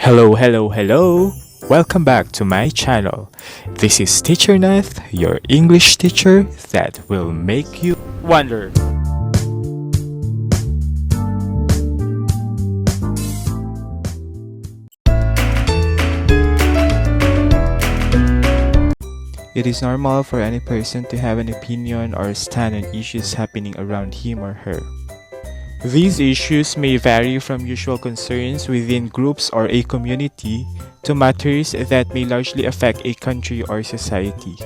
Hello. Welcome back to my channel. This is Teacher Nath, your English teacher that will make you wonder. It is normal for any person to have an opinion or stand on issues happening around him or her. These issues may vary from usual concerns within groups or a community to matters that may largely affect a country or society.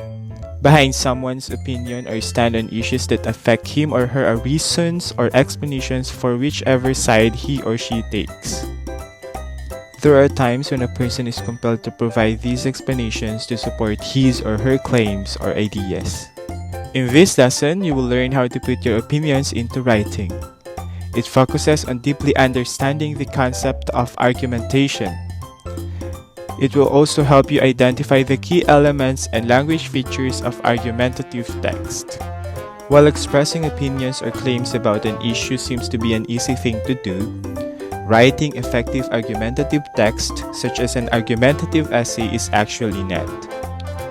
Behind someone's opinion or stand on issues that affect him or her are reasons or explanations for whichever side he or she takes. There are times when a person is compelled to provide these explanations to support his or her claims or ideas. In this lesson, you will learn how to put your opinions into writing. It focuses on deeply understanding the concept of argumentation. It will also help you identify the key elements and language features of argumentative text. While expressing opinions or claims about an issue seems to be an easy thing to do, writing effective argumentative text, such as an argumentative essay, is actually not.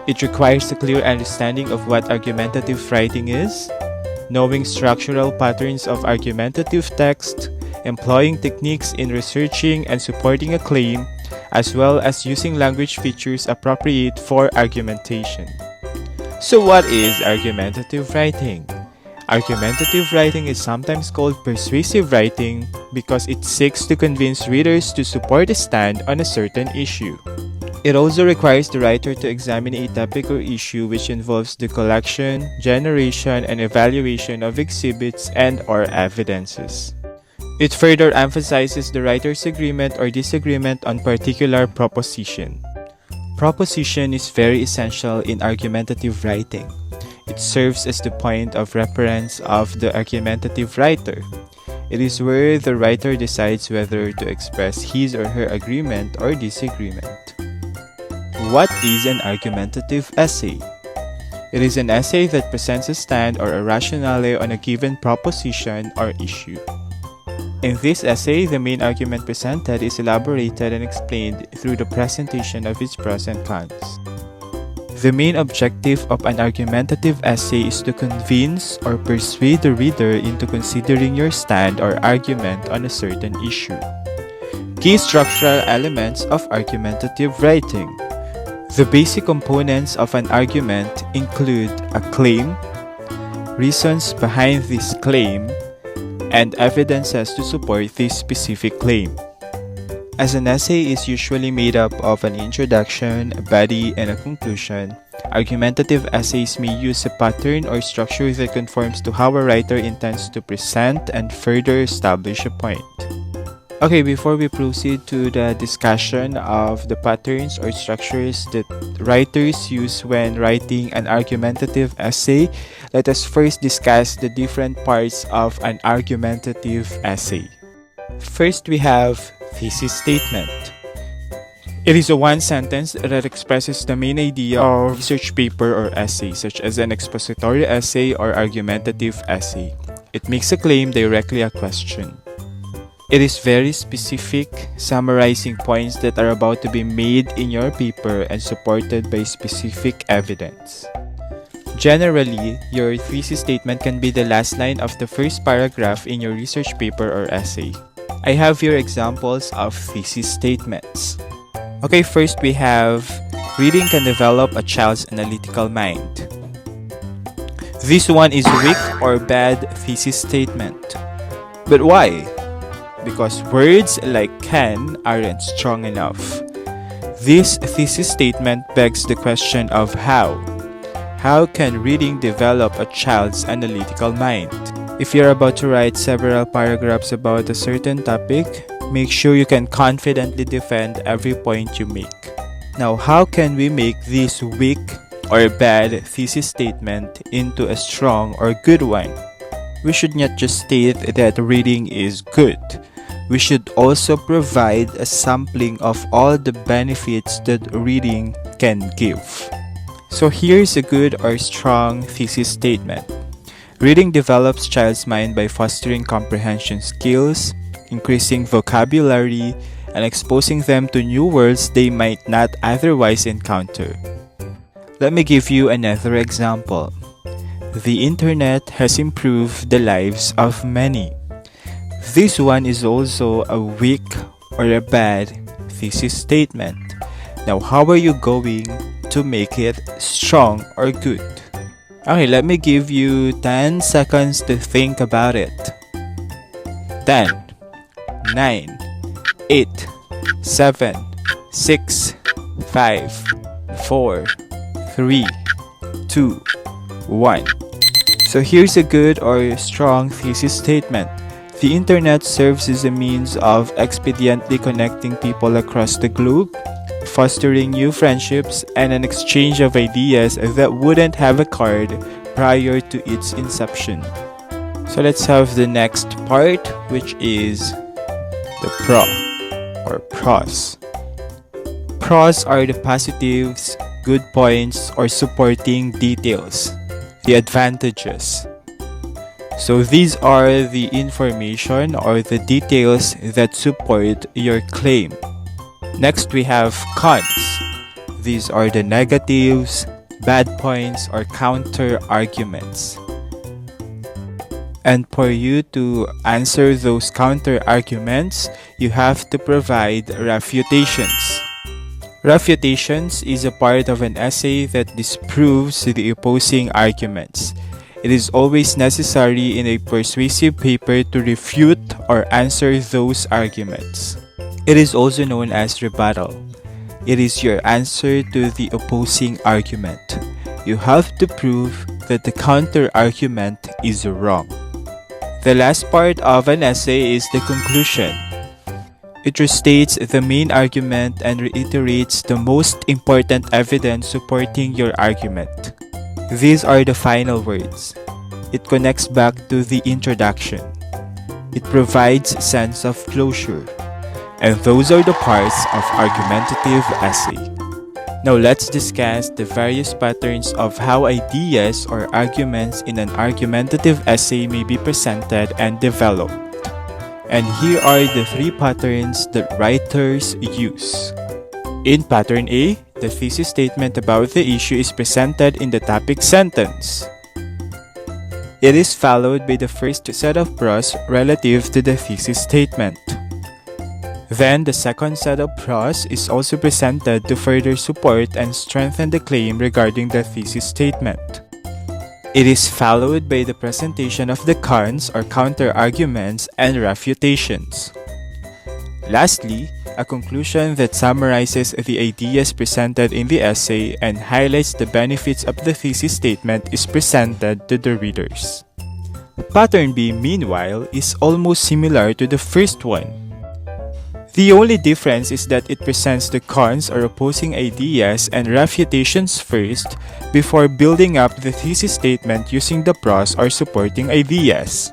It requires a clear understanding of what argumentative writing is, knowing structural patterns of argumentative text, employing techniques in researching and supporting a claim, as well as using language features appropriate for argumentation. So what is argumentative writing? Argumentative writing is sometimes called persuasive writing because it seeks to convince readers to support a stand on a certain issue. It also requires the writer to examine a topic or issue which involves the collection, generation, and evaluation of exhibits and/or evidences. It further emphasizes the writer's agreement or disagreement on particular proposition. Proposition is very essential in argumentative writing. It serves as the point of reference of the argumentative writer. It is where the writer decides whether to express his or her agreement or disagreement. What is an argumentative essay? It is an essay that presents a stand or a rationale on a given proposition or issue. In this essay, the main argument presented is elaborated and explained through the presentation of its pros and cons. The main objective of an argumentative essay is to convince or persuade the reader into considering your stand or argument on a certain issue. Key structural elements of argumentative writing. The basic components of an argument include a claim, reasons behind this claim, and evidences to support this specific claim. As an essay is usually made up of an introduction, a body, and a conclusion, argumentative essays may use a pattern or structure that conforms to how a writer intends to present and further establish a point. Okay, before we proceed to the discussion of the patterns or structures that writers use when writing an argumentative essay, let us first discuss the different parts of an argumentative essay. First, we have thesis statement. It is a one sentence that expresses the main idea of a research paper or essay, such as an expository essay or argumentative essay. It makes a claim directly a question. It is very specific, summarizing points that are about to be made in your paper and supported by specific evidence. Generally, your thesis statement can be the last line of the first paragraph in your research paper or essay. I have here examples of thesis statements. Okay, first we have, reading can develop a child's analytical mind. This one is weak or bad thesis statement. But why? Because words like can aren't strong enough. This thesis statement begs the question of how. How can reading develop a child's analytical mind? If you're about to write several paragraphs about a certain topic, make sure you can confidently defend every point you make. Now, how can we make this weak or bad thesis statement into a strong or good one? We should not just state that reading is good. We should also provide a sampling of all the benefits that reading can give. So here's a good or strong thesis statement. Reading develops child's mind by fostering comprehension skills, increasing vocabulary, and exposing them to new worlds they might not otherwise encounter. Let me give you another example. The internet has improved the lives of many. This one is also a weak or a bad thesis statement. Now, how are you going to make it strong or good? Okay, let me give you 10 seconds to think about it. 10, 9, 8, 7, 6, 5, 4, 3, 2, 1. So here's a good or strong thesis statement. The internet serves as a means of expediently connecting people across the globe, fostering new friendships, and an exchange of ideas that wouldn't have occurred prior to its inception. So let's have the next part, which is the pro or pros. Pros are the positives, good points, or supporting details. The advantages. So these are the information or the details that support your claim. Next, we have cons. These are the negatives, bad points, or counter arguments. And for you to answer those counter arguments, you have to provide refutations. Refutations is a part of an essay that disproves the opposing arguments. It is always necessary in a persuasive paper to refute or answer those arguments. It is also known as rebuttal. It is your answer to the opposing argument. You have to prove that the counter argument is wrong. The last part of an essay is the conclusion. It restates the main argument and reiterates the most important evidence supporting your argument. These are the final words. It connects back to the introduction. It provides a sense of closure. And those are the parts of argumentative essay. Now let's discuss the various patterns of how ideas or arguments in an argumentative essay may be presented and developed. And here are the 3 patterns that writers use. In pattern A, the thesis statement about the issue is presented in the topic sentence. It is followed by the first set of pros relative to the thesis statement. Then, the second set of pros is also presented to further support and strengthen the claim regarding the thesis statement. It is followed by the presentation of the cons or counter-arguments and refutations. Lastly, a conclusion that summarizes the ideas presented in the essay and highlights the benefits of the thesis statement is presented to the readers. Pattern B, meanwhile, is almost similar to the first one. The only difference is that it presents the cons or opposing ideas and refutations first before building up the thesis statement using the pros or supporting ideas.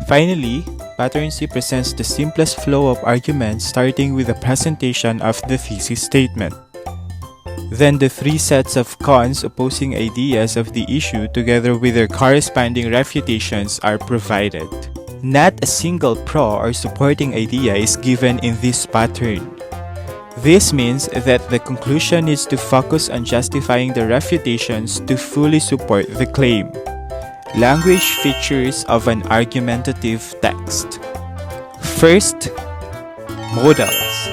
Finally, pattern C presents the simplest flow of arguments starting with the presentation of the thesis statement. Then the 3 sets of cons opposing ideas of the issue together with their corresponding refutations are provided. Not a single pro or supporting idea is given in this pattern. This means that the conclusion needs to focus on justifying the refutations to fully support the claim. Language features of an argumentative text. First, modals.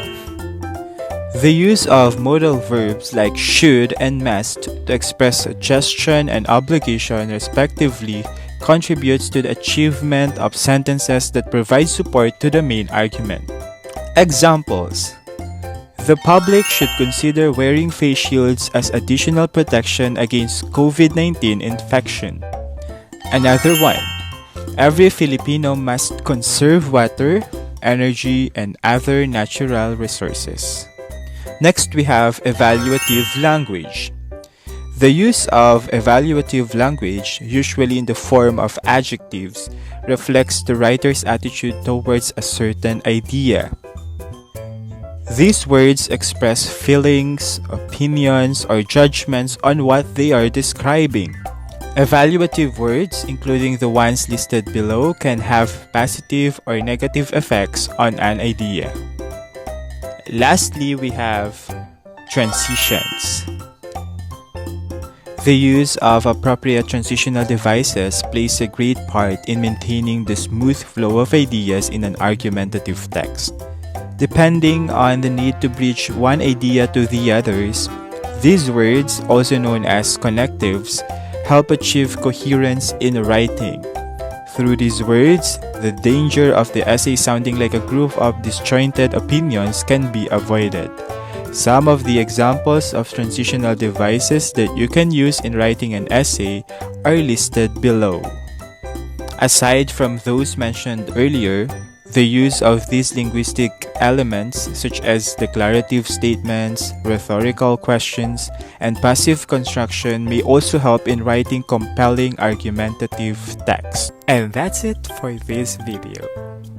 The use of modal verbs like should and must to express suggestion and obligation respectively contributes to the achievement of sentences that provide support to the main argument. Examples: the public should consider wearing face shields as additional protection against COVID-19 infection. Another one: every Filipino must conserve water, energy, and other natural resources. Next, we have evaluative language. The use of evaluative language, usually in the form of adjectives, reflects the writer's attitude towards a certain idea. These words express feelings, opinions, or judgments on what they are describing. Evaluative words, including the ones listed below, can have positive or negative effects on an idea. Lastly, we have transitions. The use of appropriate transitional devices plays a great part in maintaining the smooth flow of ideas in an argumentative text. Depending on the need to bridge one idea to the others, these words, also known as connectives, help achieve coherence in writing. Through these words, the danger of the essay sounding like a group of disjointed opinions can be avoided. Some of the examples of transitional devices that you can use in writing an essay are listed below. Aside from those mentioned earlier, the use of these linguistic elements such as declarative statements, rhetorical questions, and passive construction may also help in writing compelling argumentative text. And that's it for this video.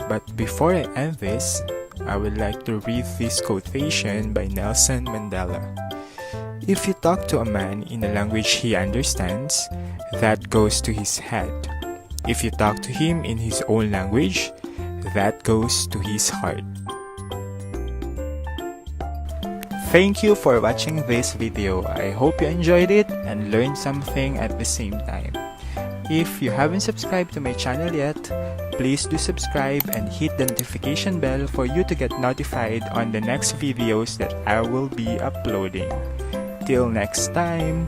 But before I end this, I would like to read this quotation by Nelson Mandela. If you talk to a man in a language he understands, that goes to his head. If you talk to him in his own language, that goes to his heart. Thank you for watching this video. I hope you enjoyed it and learned something at the same time. If you haven't subscribed to my channel yet, please do subscribe and hit the notification bell for you to get notified on the next videos that I will be uploading. Till next time!